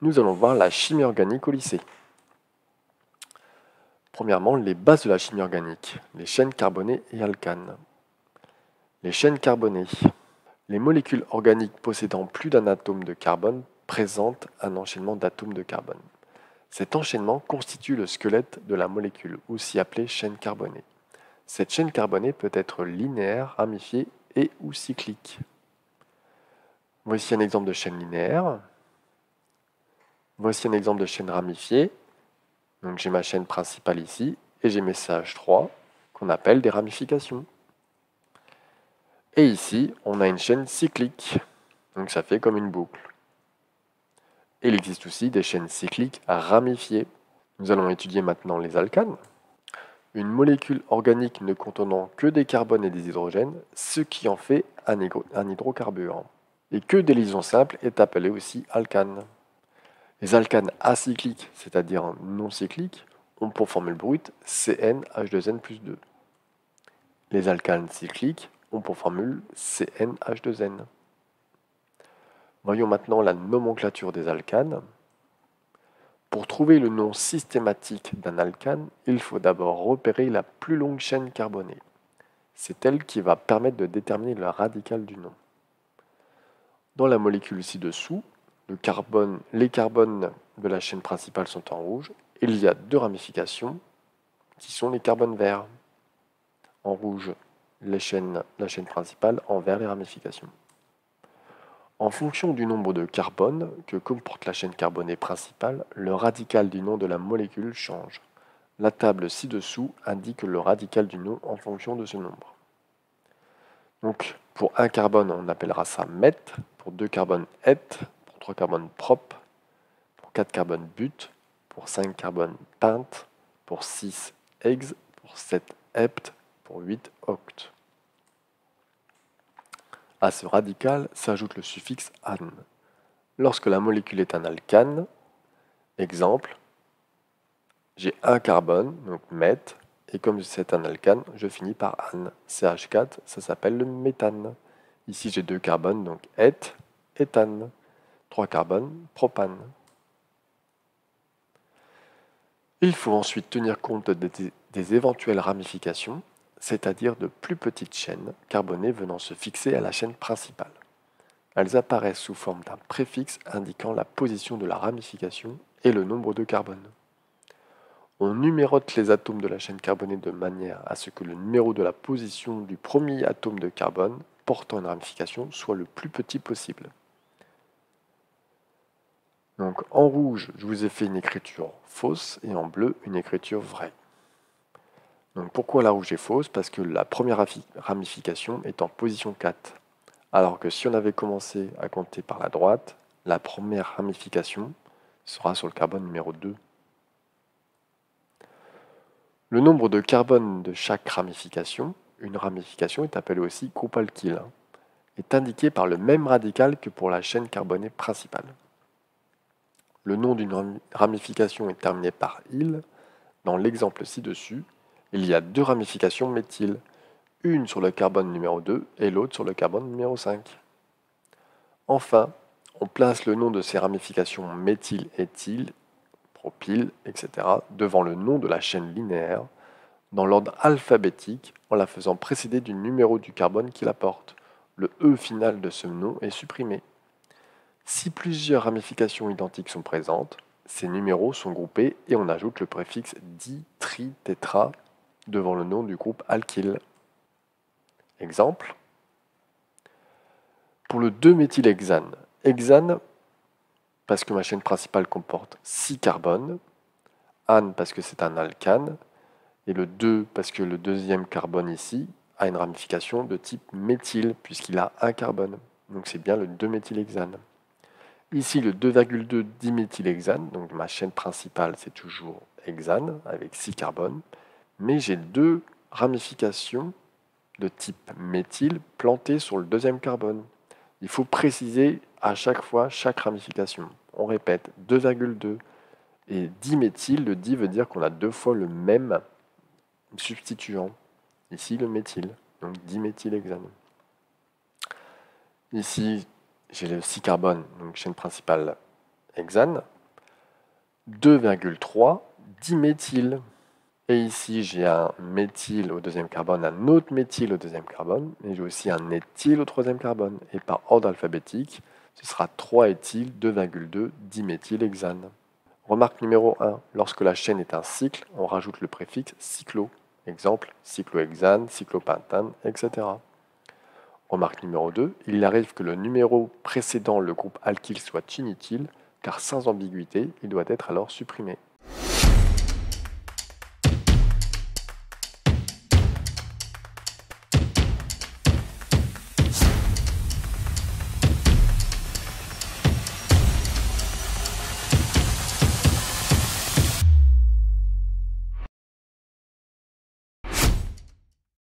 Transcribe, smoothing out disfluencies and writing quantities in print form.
Nous allons voir la chimie organique au lycée. Premièrement, les bases de la chimie organique, les chaînes carbonées et alcanes. Les chaînes carbonées. Les molécules organiques possédant plus d'un atome de carbone présentent un enchaînement d'atomes de carbone. Cet enchaînement constitue le squelette de la molécule, aussi appelée chaîne carbonée. Cette chaîne carbonée peut être linéaire, ramifiée et ou cyclique. Voici un exemple de chaîne linéaire. Voici un exemple de chaîne ramifiée. Donc j'ai ma chaîne principale ici et j'ai mes CH3 qu'on appelle des ramifications. Et ici, on a une chaîne cyclique. Donc ça fait comme une boucle. Et il existe aussi des chaînes cycliques ramifiées. Nous allons étudier maintenant les alcanes. Une molécule organique ne contenant que des carbones et des hydrogènes, ce qui en fait un hydrocarbure. Et que des liaisons simples est appelé aussi alcane. Les alcanes acycliques, c'est-à-dire non cycliques, ont pour formule brute CnH2n plus 2. Les alcanes cycliques ont pour formule CnH2n. Voyons maintenant la nomenclature des alcanes. Pour trouver le nom systématique d'un alcane, il faut d'abord repérer la plus longue chaîne carbonée. C'est elle qui va permettre de déterminer le radical du nom. Dans la molécule ci-dessous, les carbones de la chaîne principale sont en rouge. Il y a deux ramifications qui sont les carbones verts. En rouge, la chaîne principale, en vert les ramifications. En fonction du nombre de carbones que comporte la chaîne carbonée principale, le radical du nom de la molécule change. La table ci-dessous indique le radical du nom en fonction de ce nombre. Donc, pour un carbone, on appellera ça meth, pour 2 carbones het, pour 3 carbones prop, pour 4 carbones but, pour 5 carbones pent, pour 6 ex, pour 7 hept, pour 8 oct. À ce radical s'ajoute le suffixe -an. Lorsque la molécule est un alcane, exemple, j'ai un carbone, donc meth, et comme c'est un alcane, je finis par -an. CH4, ça s'appelle le méthane. Ici, j'ai 2 carbones, donc het, éthane. 3 carbones, propane. Il faut ensuite tenir compte des éventuelles ramifications, c'est-à-dire de plus petites chaînes carbonées venant se fixer à la chaîne principale. Elles apparaissent sous forme d'un préfixe indiquant la position de la ramification et le nombre de carbones. On numérote les atomes de la chaîne carbonée de manière à ce que le numéro de la position du premier atome de carbone portant une ramification soit le plus petit possible. Donc en rouge, je vous ai fait une écriture fausse et en bleu, une écriture vraie. Donc pourquoi la rouge est fausse? Parce que la première ramification est en position 4. Alors que si on avait commencé à compter par la droite, la première ramification sera sur le carbone numéro 2. Le nombre de carbones de chaque ramification, une ramification est appelée aussi groupe alkyle, est indiqué par le même radical que pour la chaîne carbonée principale. Le nom d'une ramification est terminé par -yle. Dans l'exemple ci-dessus, il y a 2 ramifications méthyle, une sur le carbone numéro 2 et l'autre sur le carbone numéro 5. Enfin, on place le nom de ces ramifications méthyle, éthyle, propyle, etc. devant le nom de la chaîne linéaire dans l'ordre alphabétique en la faisant précéder du numéro du carbone qui la porte. Le E final de ce nom est supprimé. Si plusieurs ramifications identiques sont présentes, ces numéros sont groupés et on ajoute le préfixe di, tri, tétra devant le nom du groupe alkyle. Exemple. Pour le 2-méthylhexane, hexane parce que ma chaîne principale comporte 6 carbones, ane parce que c'est un alcane, et le 2 parce que le deuxième carbone ici a une ramification de type méthyle puisqu'il a un carbone. Donc c'est bien le 2-méthylhexane. Ici, le 2,2 diméthylhexane, donc ma chaîne principale, c'est toujours hexane, avec 6 carbones, mais j'ai 2 ramifications de type méthyle plantées sur le deuxième carbone. Il faut préciser à chaque fois chaque ramification. On répète, 2,2. Et diméthyle, le di veut dire qu'on a 2 fois le même substituant. Ici, le méthyle, donc diméthylhexane. Ici, j'ai le 6 carbones, donc chaîne principale hexane, 2,3 diméthyl. Et ici, j'ai un méthyle au deuxième carbone, un autre méthyle au deuxième carbone, et j'ai aussi un éthyle au troisième carbone. Et par ordre alphabétique, ce sera 3-éthyl 2,2 diméthylhexane. Remarque numéro 1, lorsque la chaîne est un cycle, on rajoute le préfixe cyclo. Exemple, cyclohexane, cyclopentane, etc. Remarque numéro 2, il arrive que le numéro précédant le groupe alkyle soit inutile, car sans ambiguïté, il doit être alors supprimé.